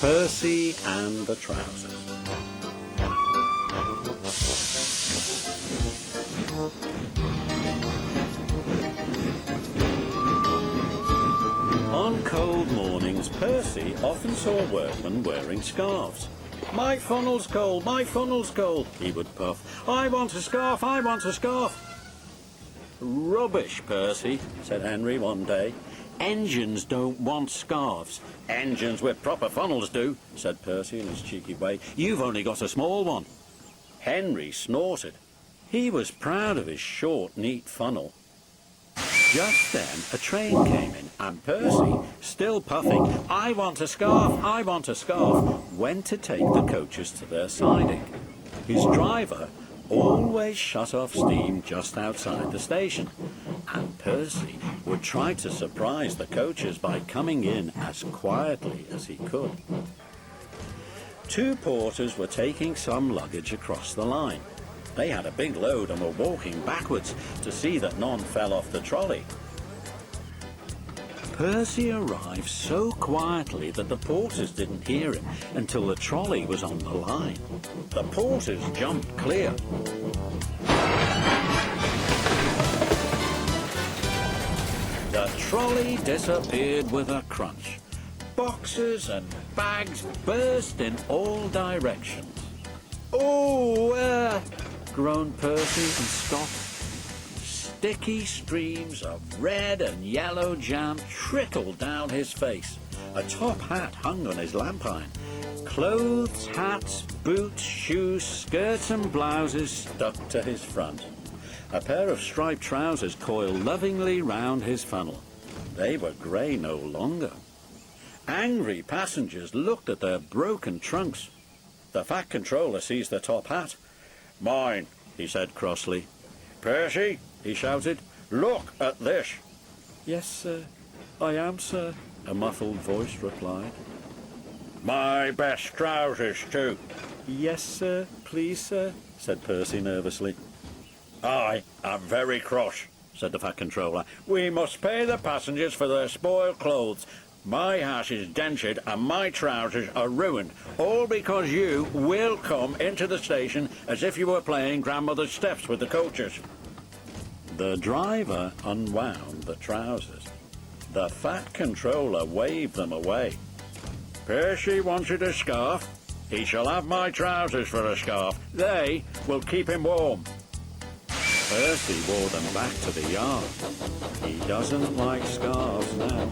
Percy and the Trousers. On cold mornings, Percy often saw workmen wearing scarves. "My funnel's cold, my funnel's cold," he would puff. "I want a scarf, I want a scarf." "Rubbish, Percy," said Henry one day. "Engines don't want scarves." "Engines with proper funnels do," said Percy in his cheeky way. "You've only got a small one." Henry snorted. He was proud of his short, neat funnel. Just then a train came in, and Percy, still puffing, "I want a scarf, I want a scarf," went to take the coaches to their siding. His driver always shut off steam just outside the station, and Percy would try to surprise the coaches by coming in as quietly as he could. Two porters were taking some luggage across the line. They had a big load and were walking backwards to see that none fell off the trolley. Percy arrived so quietly that the porters didn't hear him until the trolley was on the line. The porters jumped clear. The trolley disappeared with a crunch. Boxes and bags burst in all directions. "Oh, groaned Percy and stopped. Sticky streams of red and yellow jam trickled down his face. A top hat hung on his lamp iron. Clothes, hats, boots, shoes, skirts and blouses stuck to his front. A pair of striped trousers coiled lovingly round his funnel. They were grey no longer. Angry passengers looked at their broken trunks. The fat controller seized the top hat. "Mine," he said crossly. "Percy," he shouted, "look at this." "Yes, sir. I am, sir," a muffled voice replied. "My best trousers, too." "Yes, sir. Please, sir," said Percy nervously. "I am very cross," said the fat controller. "We must pay the passengers for their spoiled clothes. My hat is dented and my trousers are ruined, all because you will come into the station as if you were playing grandmother's steps with the coaches." The driver unwound the trousers. The fat controller waved them away. "Percy wanted a scarf. He shall have my trousers for a scarf. They will keep him warm." Percy wore them back to the yard. He doesn't like scarves now.